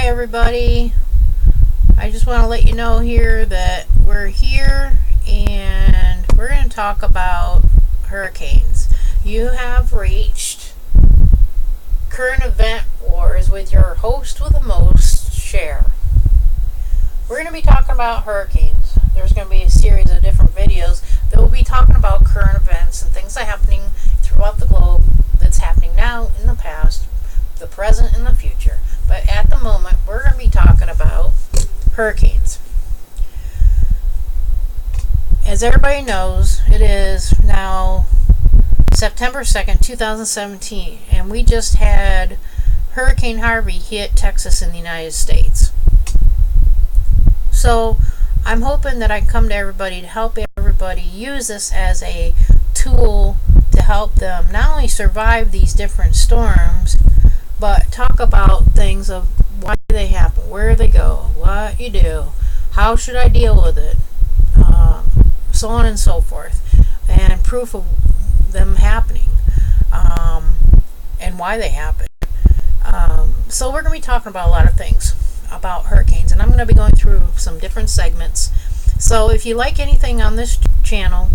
Hi everybody. I just want to let you know here that we're here and we're going to talk about hurricanes. You have reached Current Event Wars with your host with the most, Cher. We're going to be talking about hurricanes. There's going to be a series of different videos that will be talking about current events and things that are happening throughout the globe, that's happening now, in the past, the present, and the future. But at the moment, we're going to be talking about hurricanes. As everybody knows, it is now September 2nd, 2017, and we just had Hurricane Harvey hit Texas in the United States. So I'm hoping that I can come to everybody to help everybody use this as a tool to help them not only survive these different storms, but talk about things of why they happen, where they go, what you do, how should I deal with it, so on and so forth, and proof of them happening, and why they happen. So we're going to be talking about a lot of things about hurricanes, and I'm going to be going through some different segments. So if you like anything on this channel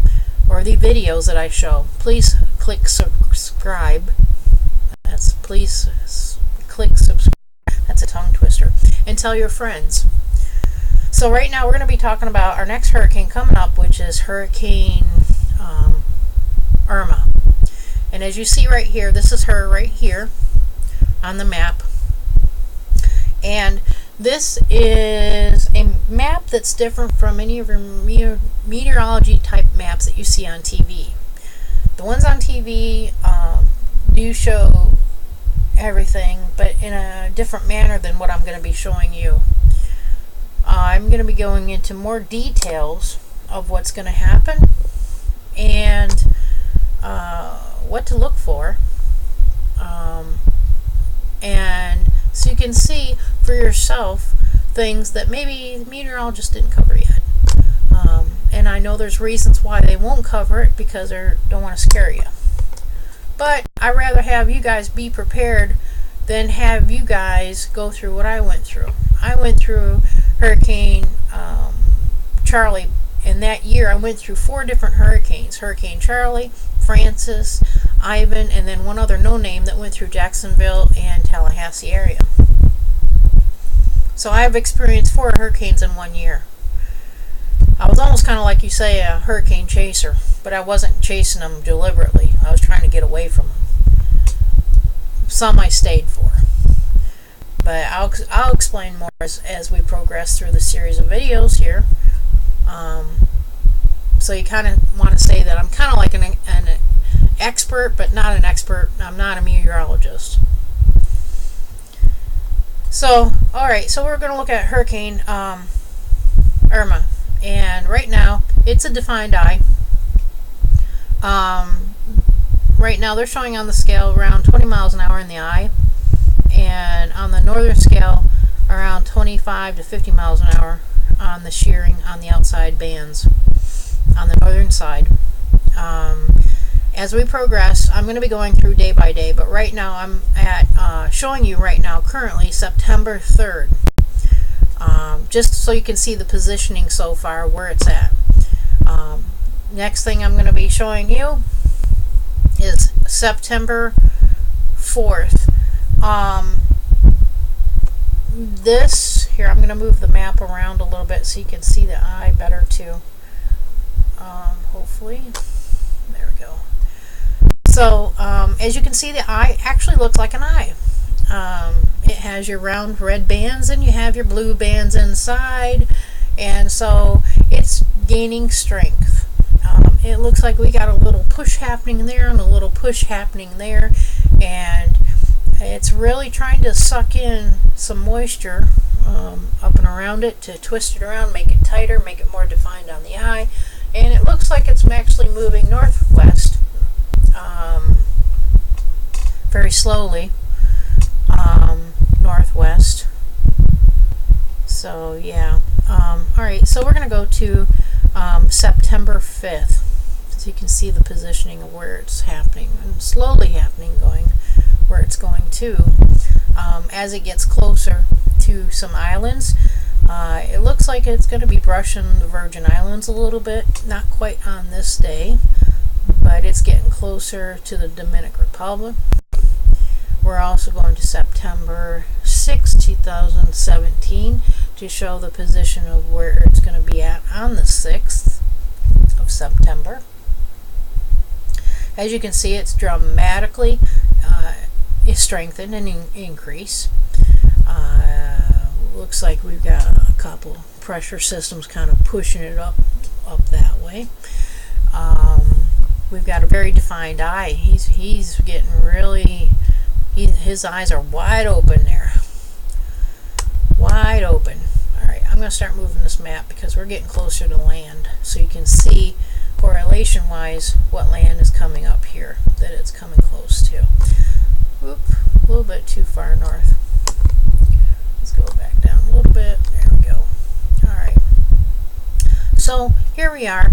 or the videos that I show, please click subscribe. Please click subscribe. That's a tongue twister. And tell your friends. So right now we're going to be talking about our next hurricane coming up, which is Hurricane Irma. And as you see right here, this is her right here on the map. And this is a map that's different from any of your meteorology type maps that you see on TV. The ones on TV do show everything, but in a different manner than what I'm going to be showing you. I'm going to be going into more details of what's going to happen and what to look for, and so you can see for yourself things that maybe the meteorologist didn't cover yet. And I know there's reasons why they won't cover it, because they don't want to scare you. But I'd rather have you guys be prepared than have you guys go through what I went through. I went through Hurricane Charlie, and that year I went through 4 different hurricanes. Hurricane Charlie, Francis, Ivan, and then one other no-name that went through Jacksonville and Tallahassee area. So I've experienced 4 hurricanes in 1 year. I was almost kind of like you say a hurricane chaser, but I wasn't chasing them deliberately. I was trying to get away from them. Some I stayed for. But I'll explain more as we progress through the series of videos here. So you kind of want to say that I'm kind of like an expert, but not an expert. I'm not a meteorologist. So, alright, so we're going to look at Hurricane Irma. And right now, it's a defined eye. Right now, they're showing on the scale around 20 miles an hour in the eye. And on the northern scale, around 25 to 50 miles an hour on the shearing on the outside bands on the northern side. As we progress, I'm going to be going through day by day, but right now I'm at showing you right now currently September 3rd. Just so you can see the positioning so far, where it's at. Next thing I'm going to be showing you is September 4th. Here, I'm going to move the map around a little bit so you can see the eye better too. Hopefully. There we go. So, as you can see, the eye actually looks like an eye. It has your round red bands and you have your blue bands inside, and so it's gaining strength. It looks like we got a little push happening there and a little push happening there, and it's really trying to suck in some moisture up and around it to twist it around, make it tighter, make it more defined on the eye, and it looks like it's actually moving northwest very slowly. Northwest. So yeah. Alright, so we're going to go to September 5th, so you can see the positioning of where it's happening, and slowly happening, going where it's going to, as it gets closer to some islands. It looks like it's going to be brushing the Virgin Islands a little bit, not quite on this day, but it's getting closer to the Dominican Republic. We're also going to September 6, 2017 to show the position of where it's going to be at on the 6th of September. As you can see, it's dramatically strengthened and increased. Looks like we've got a couple pressure systems kind of pushing it up that way. We've got a very defined eye. He's getting really, his eyes are wide open there. Wide open. Alright, I'm going to start moving this map because we're getting closer to land, so you can see correlation wise what land is coming up here that it's coming close to. Whoop, a little bit too far north. Let's go back down a little bit. There we go. Alright. So here we are.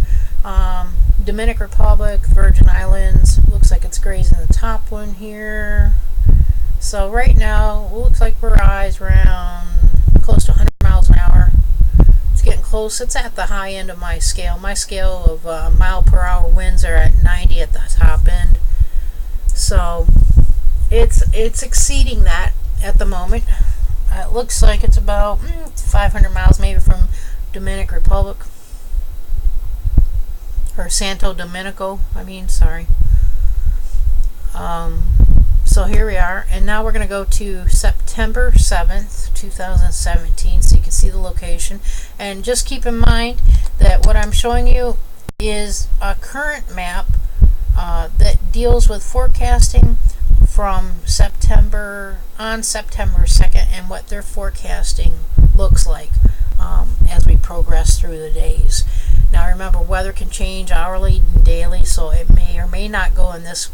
Dominican Republic, Virgin Islands. Looks like it's grazing the top one here. So right now, it looks like we're eyes around close to 100 miles an hour. It's getting close. It's at the high end of my scale. My scale of mile per hour winds are at 90 at the top end. So it's exceeding that at the moment. It looks like it's about 500 miles maybe from Dominican Republic. Or Santo Domenico, sorry. So here we are, and now we're going to go to September 7th, 2017, so you can see the location. And just keep in mind that what I'm showing you is a current map that deals with forecasting from September 2nd and what their forecasting looks like as we progress through the days. Now remember, weather can change hourly and daily, so it may or may not go in this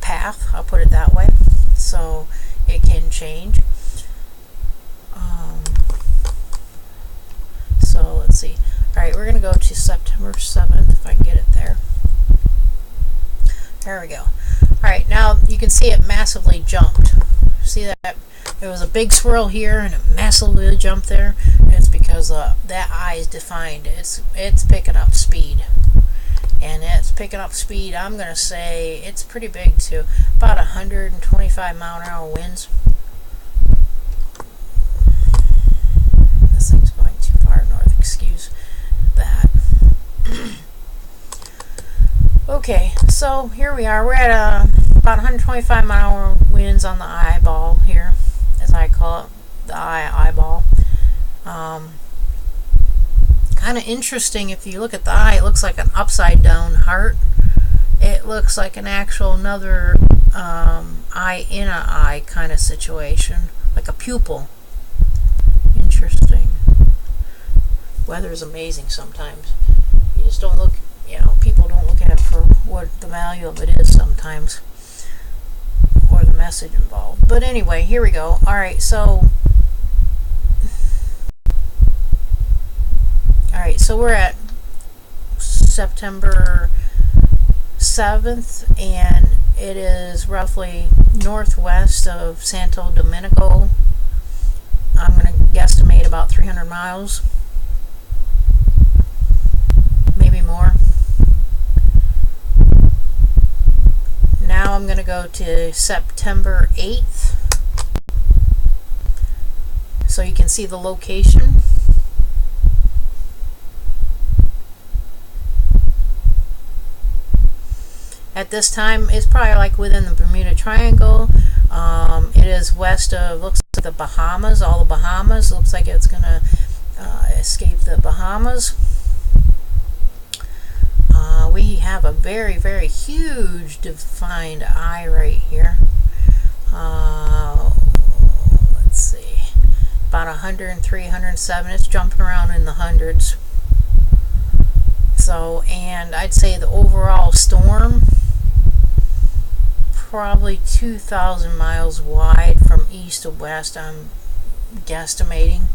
path, I'll put it that way, so it can change. So let's see. Alright, we're going to go to September 7th, if I can get it there. There we go. Alright, now you can see it massively jumped. See that? There was a big swirl here and it massively jumped there. And it's because that eye is defined. It's picking up speed. And it's picking up speed, I'm going to say it's pretty big too. About 125 mile an hour winds. This thing's going too far north, excuse that. Okay, so here we are. We're at about 125 mile an hour winds on the eyeball here, as I call it, the eyeball. Kind of interesting. If you look at the eye, it looks like an upside down heart. It looks like an actual another eye in an eye kind of situation, like a pupil. Interesting. Weather is amazing sometimes. You just don't look, people don't look at it for what the value of it is sometimes, or the message involved. But anyway, here we go. Alright, so we're at September 7th, and it is roughly northwest of Santo Domenico. I'm going to guesstimate about 300 miles, maybe more. Now I'm going to go to September 8th, so you can see the location. At this time, it's probably like within the Bermuda Triangle. It is west of, looks like the Bahamas, all the Bahamas. Looks like it's going to escape the Bahamas. We have a very, very huge defined eye right here. Let's see, about 103, 107. It's jumping around in the hundreds. So, and I'd say the overall storm, probably 2,000 miles wide from east to west, I'm guesstimating.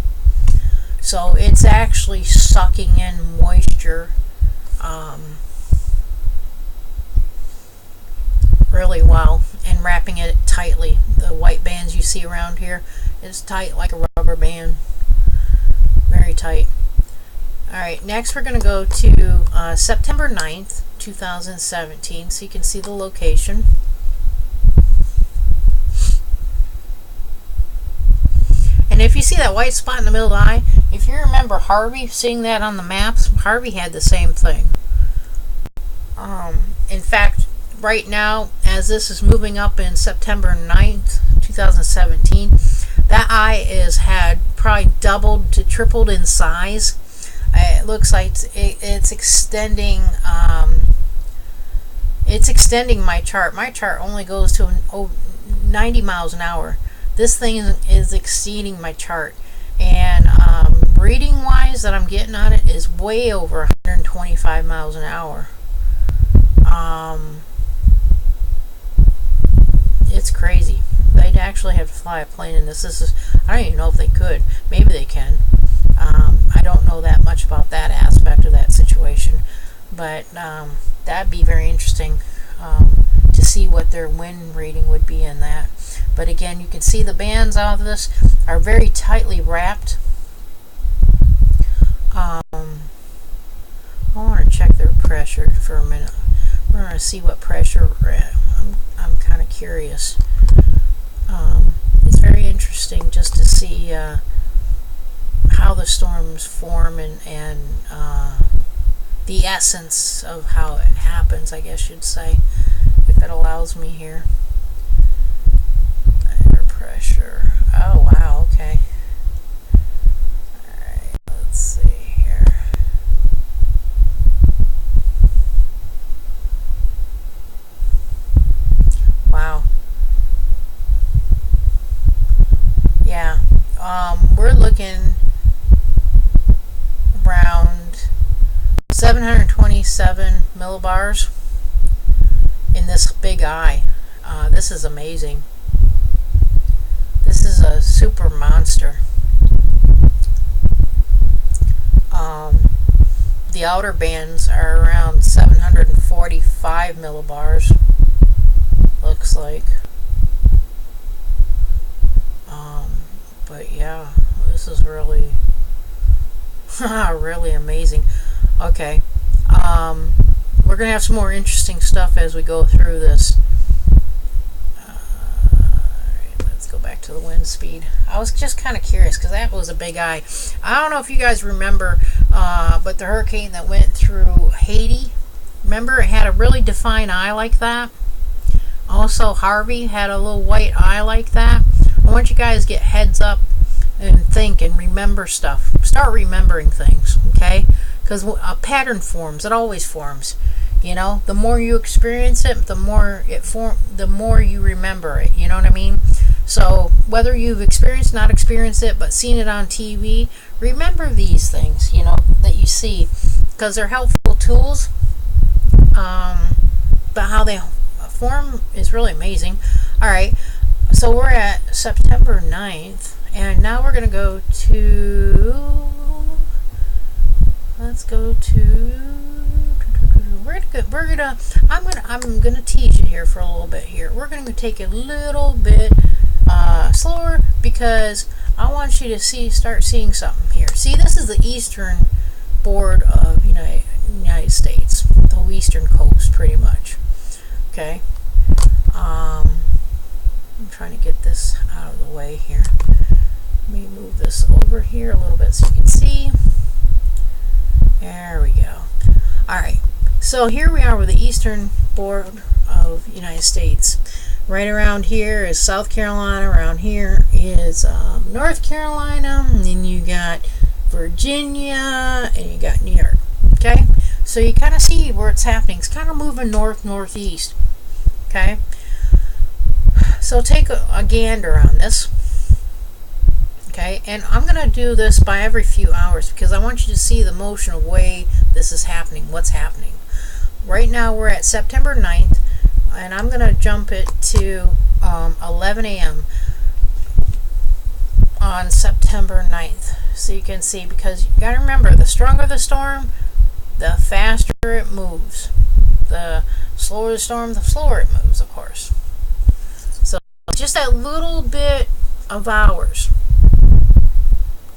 So it's actually sucking in moisture really well, and and wrapping it tightly. The white bands you see around here is tight like a rubber band. Very tight. Alright, next we're going to go to September 9th, 2017, so you can see the location. And if you see that white spot in the middle of the eye, if you remember Harvey, seeing that on the maps, Harvey had the same thing. In fact, right now, as this is moving up in September 9th, 2017, that eye had probably doubled to tripled in size. It looks like it's extending. It's extending my chart. My chart only goes to 90 miles an hour. This thing is exceeding my chart, and reading wise that I'm getting on it is way over 125 miles an hour. It's crazy. They'd actually have to fly a plane in this. I don't even know if they could. Maybe they can. I don't know that much about that aspect of that situation, but that'd be very interesting to see what their wind rating would be in that. But again, you can see the bands out of this are very tightly wrapped. I want to check their pressure for a minute. We're going to see what pressure we're at. I'm kind of curious. It's very interesting just to see how the storms form and the essence of how it happens, I guess you'd say, if it allows me here. Air pressure. Oh, wow, okay. Alright, let's see here. Wow. Yeah, we're looking around 727 millibars in this big eye. This is amazing. This is a super monster. The outer bands are around 745 millibars, looks like. But yeah, this is really really amazing. Okay, we're gonna have some more interesting stuff as we go through this. Alright, let's go back to the wind speed. I was just kind of curious because that was a big eye. I don't know if you guys remember, but the hurricane that went through Haiti, remember, it had a really defined eye like that. Also, Harvey had a little white eye like that. I want you guys to get heads up and think and remember stuff. Start remembering things, okay? Because a pattern forms. It always forms. You know, the more you experience it, the more you remember it. You know what I mean? So whether you've experienced, not experienced it, but seen it on TV, remember these things, you know, that you see, because they're helpful tools. But how they form is really amazing. All right. So we're at September 9th, and now we're going to go to, I'm going to tease you here for a little bit here. We're going to take it a little bit slower because I want you to start seeing something here. See, this is the eastern board of United States, the whole eastern coast pretty much. Okay. I'm trying to get this out of the way here. Let me move this over here a little bit so you can see. There we go. Alright, so here we are with the eastern board of United States. Right around here is South Carolina, around here is North Carolina, and then you got Virginia, and you got New York. Okay, so you kind of see where it's happening. It's kind of moving northeast. Okay, so take a gander on this. Okay, and I'm going to do this by every few hours because I want you to see the motion of way this is happening, what's happening. Right now we're at September 9th, and I'm going to jump it to 11 a.m. on September 9th. So you can see, because you got to remember, the stronger the storm, the faster it moves. The slower the storm, the slower it moves, of course. just that little bit of hours,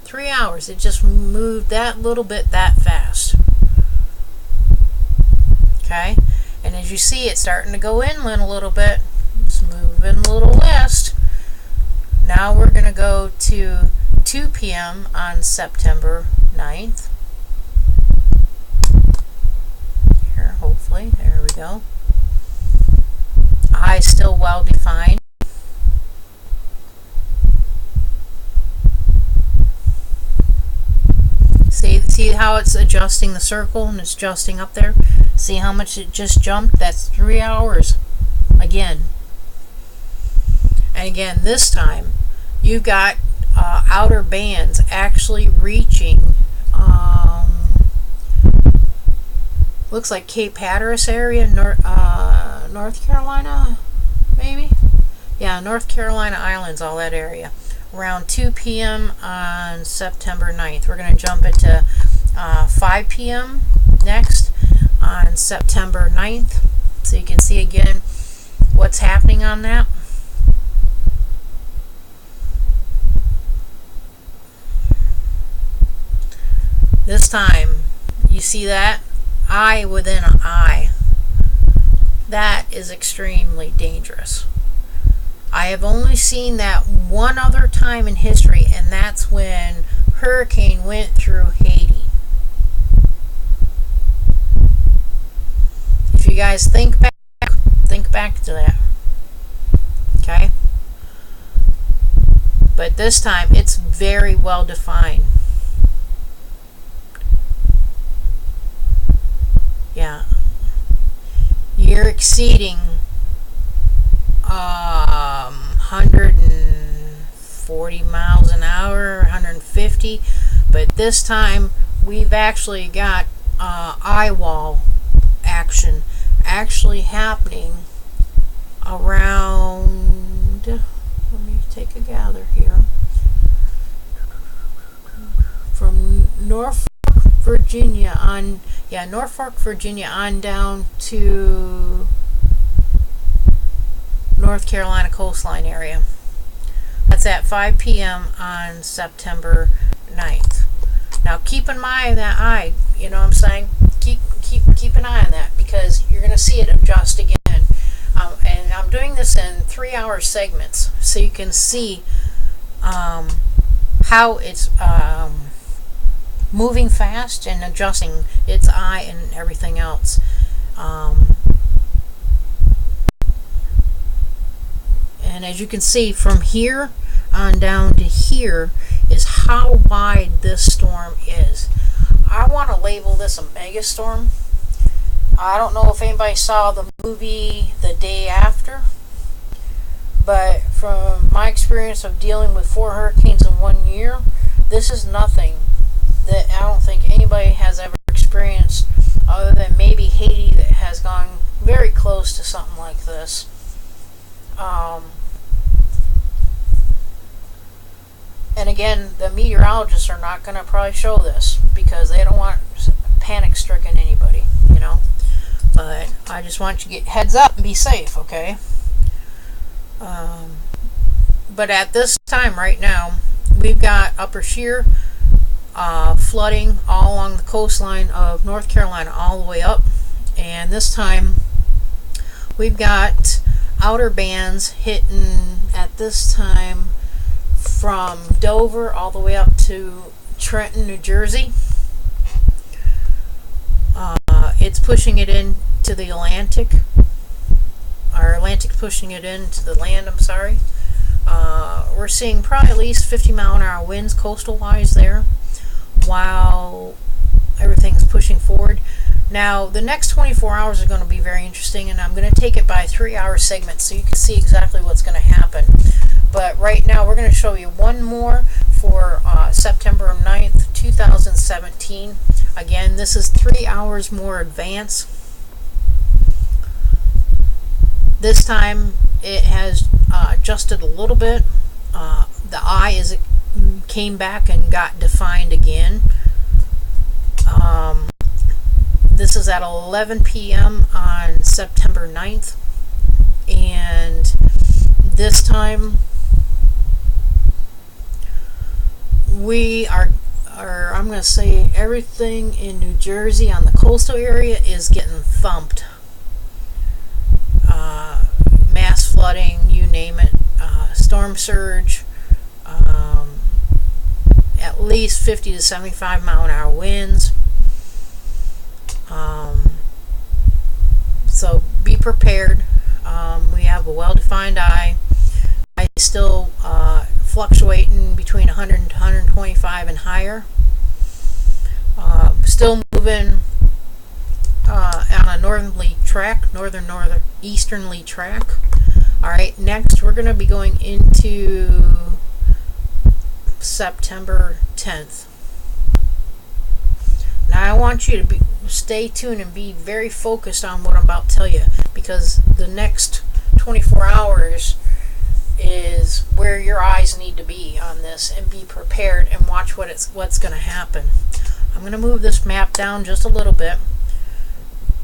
3 hours, it just moved that little bit that fast. Okay, and as you see, it's starting to go inland a little bit. It's moving a little west. Now we're going to go to 2 p.m. on September 9th. Here, hopefully, there we go. Eye still well defined. See how it's adjusting the circle and it's adjusting up there? See how much it just jumped? That's 3 hours again. And again, this time you've got outer bands actually reaching looks like Cape Hatteras area, North Carolina, maybe? Yeah, North Carolina Islands, all that area. Around 2 p.m. on September 9th. We're going to jump it to 5 p.m. next on September 9th. So you can see again what's happening on that. This time, you see that? Eye within an eye. That is extremely dangerous. I have only seen that one other time in history, and that's when hurricane went through Haiti. If you guys think back to that. Okay? But this time, it's very well defined. Yeah. You're exceeding 140 miles an hour, 150, but this time we've actually got eye wall action actually happening around, let me take a gather here, from Norfolk, Virginia on, Norfolk, Virginia on down to North Carolina coastline area. That's at 5 p.m. on September 9th. Now keep in mind that eye, you know what I'm saying? Keep an eye on that, because you're going to see it adjust again. And I'm doing this in 3-hour segments so you can see how it's moving fast and adjusting its eye and everything else. And as you can see, from here on down to here is how wide this storm is. I want to label this a mega storm. I don't know if anybody saw the movie The Day After, but from my experience of dealing with 4 hurricanes in 1 year, this is nothing that I don't think anybody has ever experienced, other than maybe Haiti, that has gone very close to something like this. And again, the meteorologists are not going to probably show this because they don't want panic-stricken anybody, you know. But I just want you to get heads up and be safe, okay? But at this time right now, we've got upper shear flooding all along the coastline of North Carolina all the way up. And this time, we've got outer bands hitting at this time from Dover all the way up to Trenton, New Jersey. It's pushing it into the Atlantic. Our Atlantic pushing it into the land, I'm sorry. We're seeing probably at least 50-mile-an-hour winds coastal-wise there, while everything's pushing forward. Now, the next 24 hours are going to be very interesting, and I'm going to take it by 3-hour segments so you can see exactly what's going to happen. But right now, we're going to show you one more for September 9th, 2017. Again, this is 3 hours more advanced. This time, it has adjusted a little bit. The eye came back and got defined again. This is at 11 p.m. on September 9th, and this time we are I'm going to say everything in New Jersey on the coastal area is getting thumped. Mass flooding, you name it, storm surge, at least 50 to 75 mile an hour winds. So be prepared. We have a well-defined eye. I still fluctuating between 100 and 125 and higher. Still moving on a northeasterly track. Alright, next we're going to be going into September 10th. Now I want you to stay tuned and be very focused on what I'm about to tell you, because the next 24 hours is where your eyes need to be on this, and be prepared and watch what's going to happen. I'm going to move this map down just a little bit.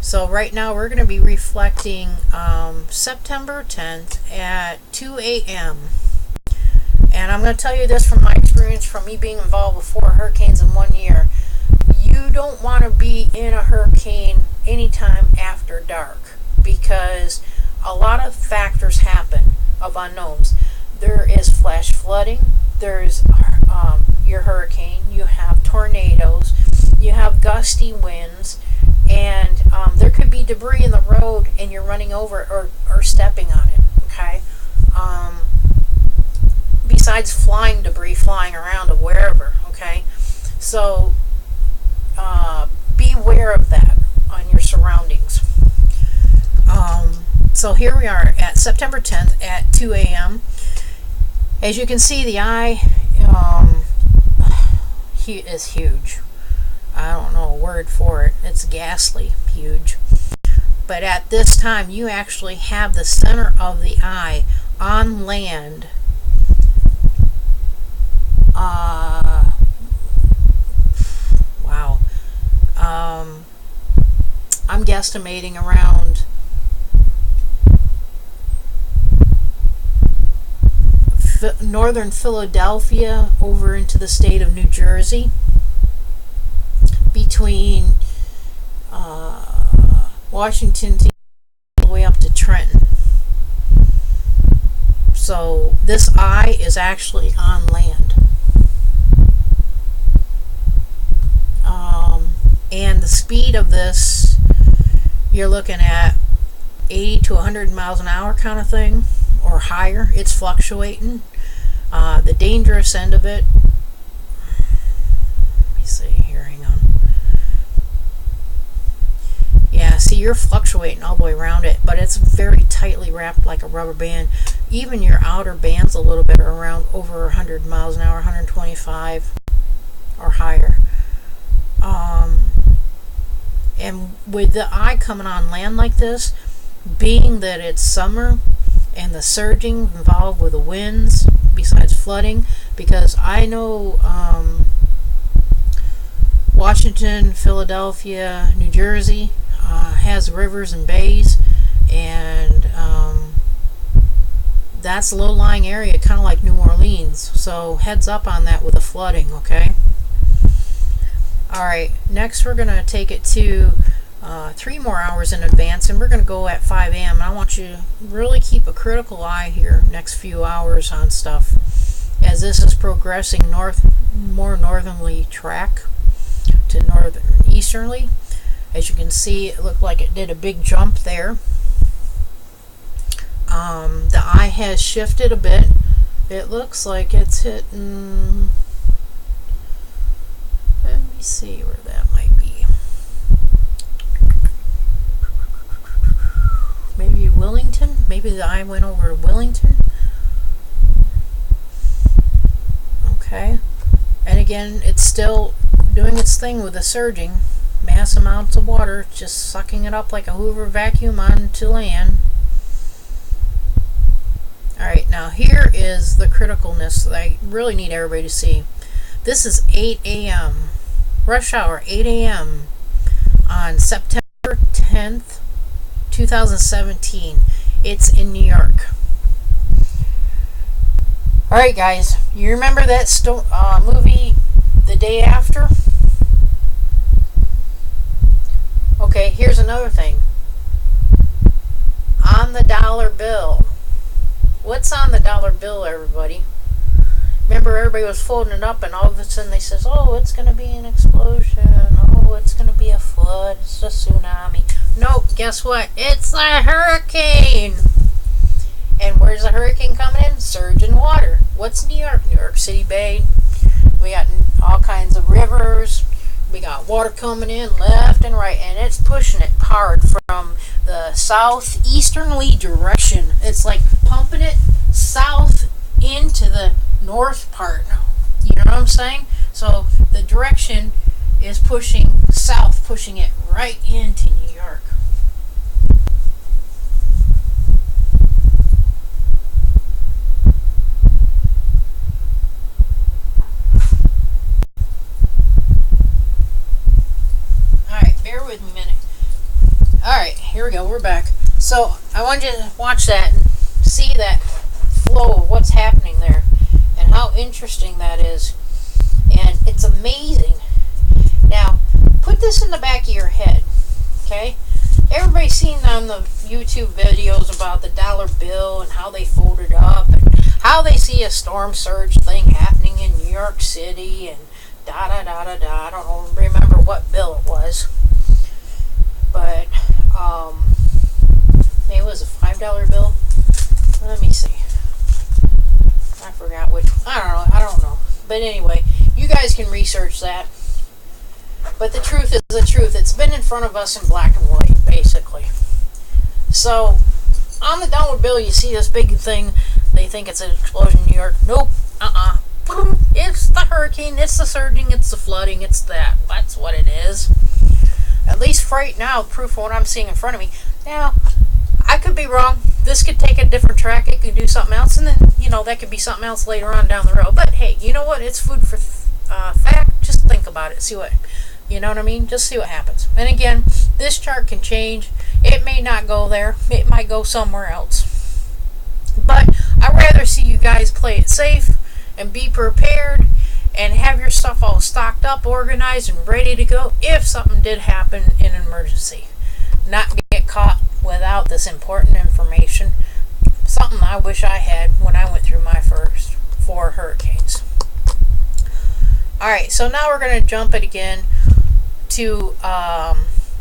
So right now we're going to be reflecting September 10th at 2 a.m. And I'm going to tell you this from my experience, from me being involved with 4 hurricanes in 1 year. You don't want to be in a hurricane anytime after dark, because a lot of factors happen of unknowns. There is flash flooding, there's your hurricane, you have tornadoes, you have gusty winds, and there could be debris in the road and you're running over or stepping on it, okay? Besides flying debris flying around or wherever, okay? So be aware of that on your surroundings. So here we are at September 10th at 2 a.m. As you can see, the eye is huge. I don't know a word for it. It's ghastly huge. But at this time, you actually have the center of the eye on land. Wow. I'm guesstimating around northern Philadelphia over into the state of New Jersey, between Washington all the way up to Trenton. So this eye is actually on land. And the speed of this, you're looking at 80 to 100 miles an hour kind of thing, or higher. It's fluctuating. The dangerous end of it, let me see here, hang on. Yeah, see, you're fluctuating all the way around it, but it's very tightly wrapped like a rubber band. Even your outer bands a little bit are around over 100 miles an hour, 125 or higher. And with the eye coming on land like this, being that it's summer and the surging involved with the winds, besides flooding, because I know Washington, Philadelphia, New Jersey has rivers and bays, and that's a low-lying area, kind of like New Orleans. So heads up on that with the flooding, okay? Alright, next we're going to take it to 3 more hours in advance, and we're going to go at 5 a.m. I want you to really keep a critical eye here next few hours on stuff, as this is progressing more northerly track to northeasterly. As you can see, it looked like it did a big jump there. The eye has shifted a bit. It looks like it's hitting, let me see where that might be. Maybe Wellington? Maybe the eye went over to Wellington. Okay. And again, it's still doing its thing with the surging. Mass amounts of water, just sucking it up like a Hoover vacuum onto land. Alright, now here is the criticalness that I really need everybody to see. This is 8 a.m. Rush hour, 8 a.m. on September 10th, 2017. It's in New York. Alright guys, you remember that movie The Day After? Okay, here's another thing. On the dollar bill. What's on the dollar bill, everybody? Remember, everybody was folding it up, and all of a sudden they says, oh, it's going to be an explosion. Oh, it's going to be a flood. It's a tsunami. Nope, guess what? It's a hurricane. And where's the hurricane coming in? Surge in water. What's New York? New York City Bay. We got all kinds of rivers. We got water coming in left and right, and it's pushing it hard from the southeasterly direction. It's like pumping it south into the north part. You know what I'm saying? So the direction is pushing south, pushing it right into New York. Bear with me a minute. Alright, here we go. We're back. So, I want you to watch that and see that flow of what's happening there and how interesting that is. And it's amazing. Now, put this in the back of your head. Okay? Everybody's seen on the YouTube videos about the dollar bill and how they fold it up and how they see a storm surge thing happening in New York City and I don't remember what bill it was. But, maybe it was a $5 bill. Let me see. I forgot which. I don't know. But anyway, you guys can research that. But the truth is the truth. It's been in front of us in black and white, basically. So, on the dollar bill, you see this big thing. They think it's an explosion in New York. Nope. It's the hurricane. It's the surging. It's the flooding. It's that. That's what it is. At least right now, proof of what I'm seeing in front of me. Now, I could be wrong. This could take a different track. It could do something else. And then, that could be something else later on down the road. But, hey, you know what? It's food for fact. Just think about it. See what, you know what I mean? Just see what happens. And again, this chart can change. It may not go there. It might go somewhere else. But I'd rather see you guys play it safe and be prepared and have your stuff all stocked up, organized, and ready to go if something did happen in an emergency. Not get caught without this important information. Something I wish I had when I went through my first 4 hurricanes. Alright, so now we're going to jump it again to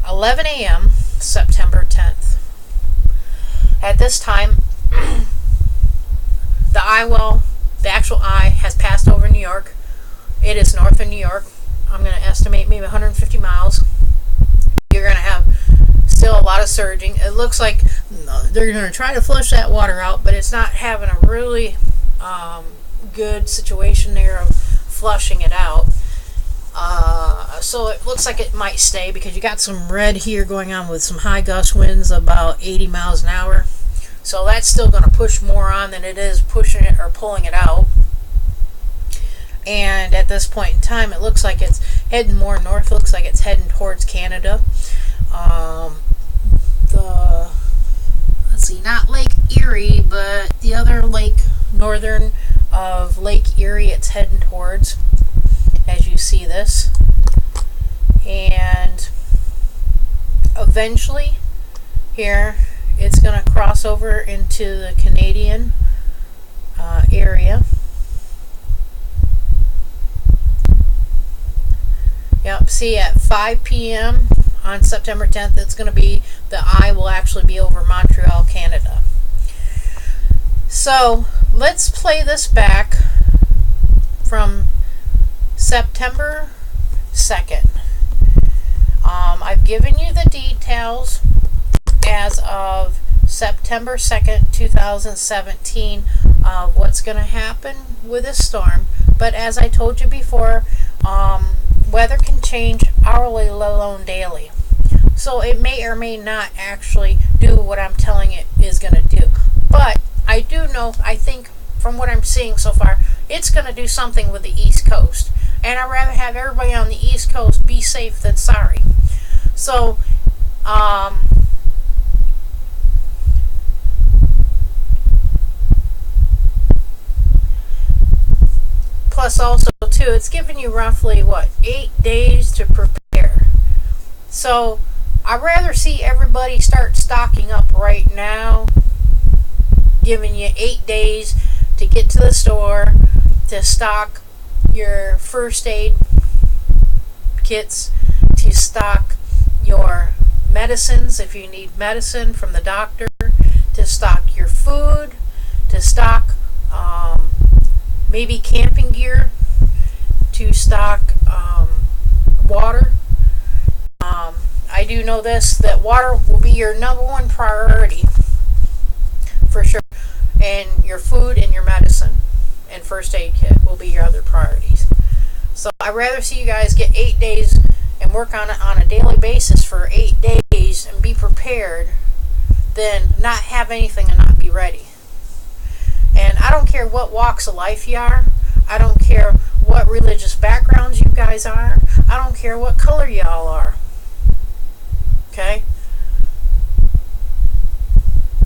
11 a.m. September 10th. At this time, the actual eye has passed over New York. It is north of New York. I'm going to estimate maybe 150 miles. You're going to have still a lot of surging. It looks like they're going to try to flush that water out, but it's not having a really good situation there of flushing it out. So it looks like it might stay because you got some red here going on with some high gust winds about 80 miles an hour. So that's still going to push more on than it is pushing it or pulling it out. And at this point in time, it looks like it's heading more north. Looks like it's heading towards Canada. Let's see, not Lake Erie, but the other lake, northern of Lake Erie, it's heading towards, as you see this. And eventually, here, it's going to cross over into the Canadian area. Yep, see at 5 p.m. on September 10th, it's going to be, the eye will actually be over Montreal, Canada. So, let's play this back from September 2nd. I've given you the details as of September 2nd, 2017 of what's going to happen with this storm. But as I told you before, weather can change hourly, let alone daily. So it may or may not actually do what I'm telling it is going to do. But I do know, I think from what I'm seeing so far, it's going to do something with the East Coast. And I'd rather have everybody on the East Coast be safe than sorry. So, plus also too, it's giving you roughly 8 days to prepare. So I'd rather see everybody start stocking up right now, giving you 8 days to get to the store to stock your first aid kits, to stock your medicines if you need medicine from the doctor, to stock your food, to stock maybe camping gear, to stock water. I do know this, that water will be your number one priority for sure, and your food and your medicine and first aid kit will be your other priorities. So I'd rather see you guys get 8 days and work on it on a daily basis for 8 days and be prepared than not have anything and not be ready. And I don't care what walks of life you are. I don't care what religious backgrounds you guys are. I don't care what color y'all are. Okay?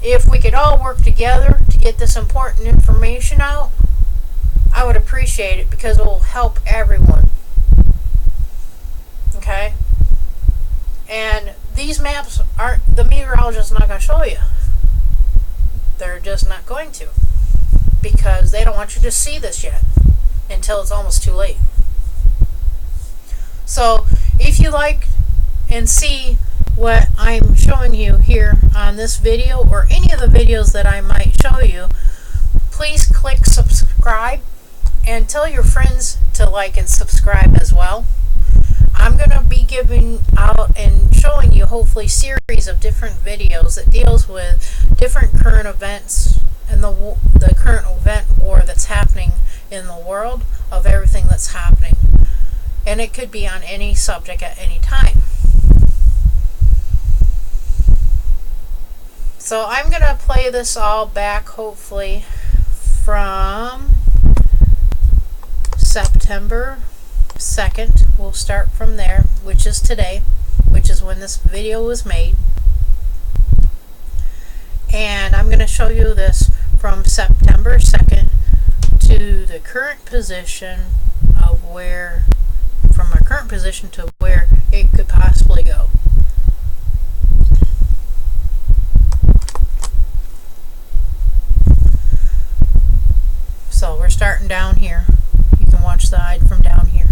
If we could all work together to get this important information out, I would appreciate it, because it will help everyone. Okay? And these maps aren't, the meteorologist is not going to show you. They're just not going to, because they don't want you to see this yet until it's almost too late. So if you like and see what I'm showing you here on this video, or any of the videos that I might show you, please click subscribe and tell your friends to like and subscribe as well. I'm going to be giving out and showing you hopefully series of different videos that deals with different current events and the current event war that's happening in the world, of everything that's happening. And it could be on any subject at any time. So I'm going to play this all back hopefully from September 2nd. We'll start from there, which is today, which is when this video was made. And I'm going to show you this from September 2nd to the current position of where, from our current position to where it could possibly go. So we're starting down here. You can watch the side from down here.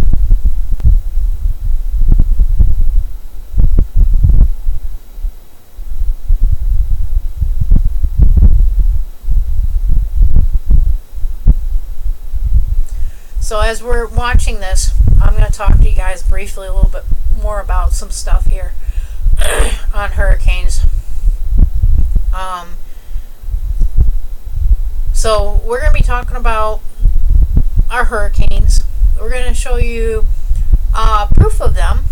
So as we're watching this, I'm going to talk to you guys briefly a little bit more about some stuff here on hurricanes. So we're going to be talking about our hurricanes. We're going to show you proof of them.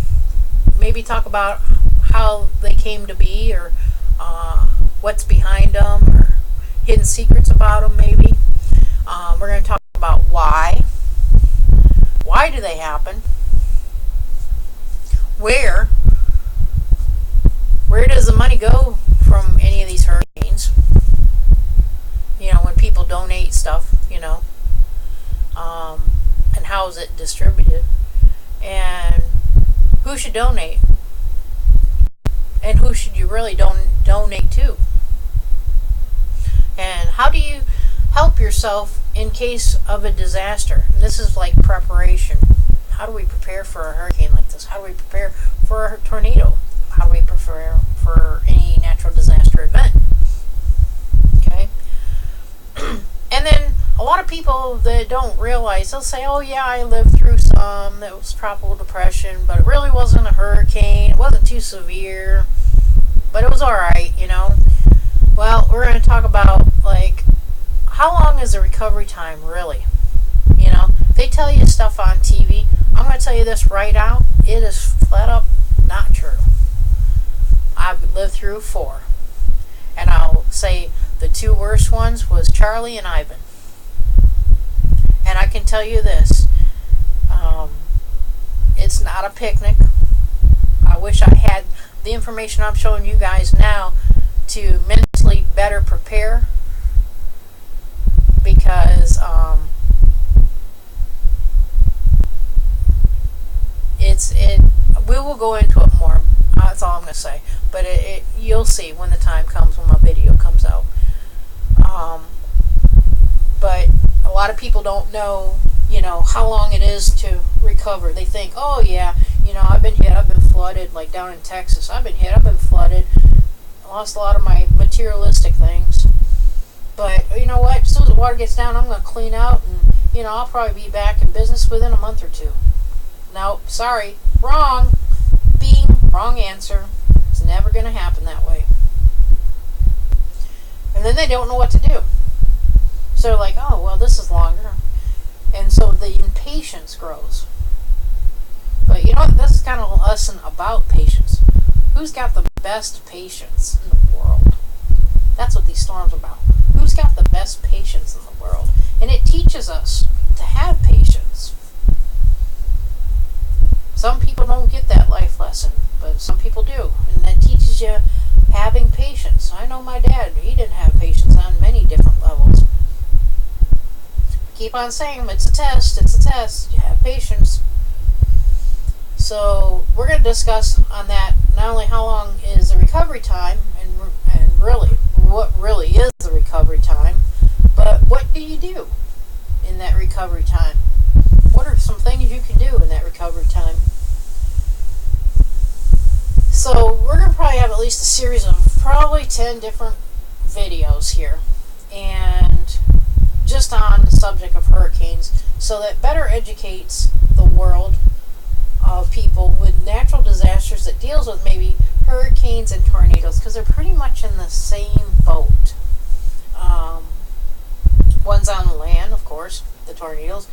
Maybe talk about how they came to be, or what's behind them, or hidden secrets about them maybe. We're going to talk about why. Why do they happen? Where does the money go from any of these hurricanes? You know, when people donate stuff, you know, and how is it distributed? And who should donate? And who should you really donate to? And how do you help yourself in case of a disaster? And this is like preparation. How do we prepare for a hurricane like this? How do we prepare for a tornado? How do we prepare for any natural disaster event? Okay. And then a lot of people that don't realize, they'll say, oh yeah, I lived through some that was tropical depression, but it really wasn't a hurricane. It wasn't too severe, but it was alright, you know. Well, we're going to talk about, like, how long is the recovery time really? You know, they tell you stuff on TV. I'm going to tell you this right now. It is flat up not true. I've lived through 4. And I'll say the 2 worst ones was Charlie and Ivan. And I can tell you this. It's not a picnic. I wish I had the information I'm showing you guys now to mentally better prepare, because go into it more. That's all I'm going to say. But you'll see when the time comes, when my video comes out. But a lot of people don't know, how long it is to recover. They think, oh yeah, I've been hit, I've been flooded, like down in Texas. I've been hit, I've been flooded. I lost a lot of my materialistic things. But you know what? As soon as the water gets down, I'm going to clean out, and I'll probably be back in business within a month or two. No, sorry, wrong. Wrong answer. It's never going to happen that way. And then they don't know what to do. So they're like, oh, well, this is longer. And so the impatience grows. But this is kind of a lesson about patience. Who's got the best patience in the world? That's what these storms are about. Who's got the best patience in the world? And it teaches us to have patience. Some people don't get that life lesson, but some people do. And that teaches you having patience. I know my dad, he didn't have patience on many different levels. Keep on saying, it's a test. You have patience. So we're going to discuss on that, not only how long is the recovery time, and really, what really is the recovery time, but what do you do in that recovery time? What are some things you can do in that recovery time? So we're going to probably have at least a series of probably 10 different videos here, and just on the subject of hurricanes, so that better educates the world of people with natural disasters that deals with maybe hurricanes and tornadoes, because they're pretty much in the same boat. One's on the land, of course, the tornadoes.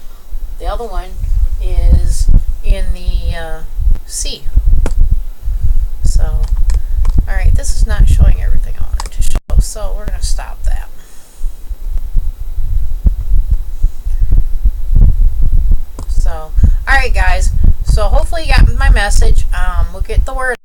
The other one is in the sea. So, alright, this is not showing everything I wanted to show, so we're going to stop that. So, alright guys, so hopefully you got my message. We'll get the word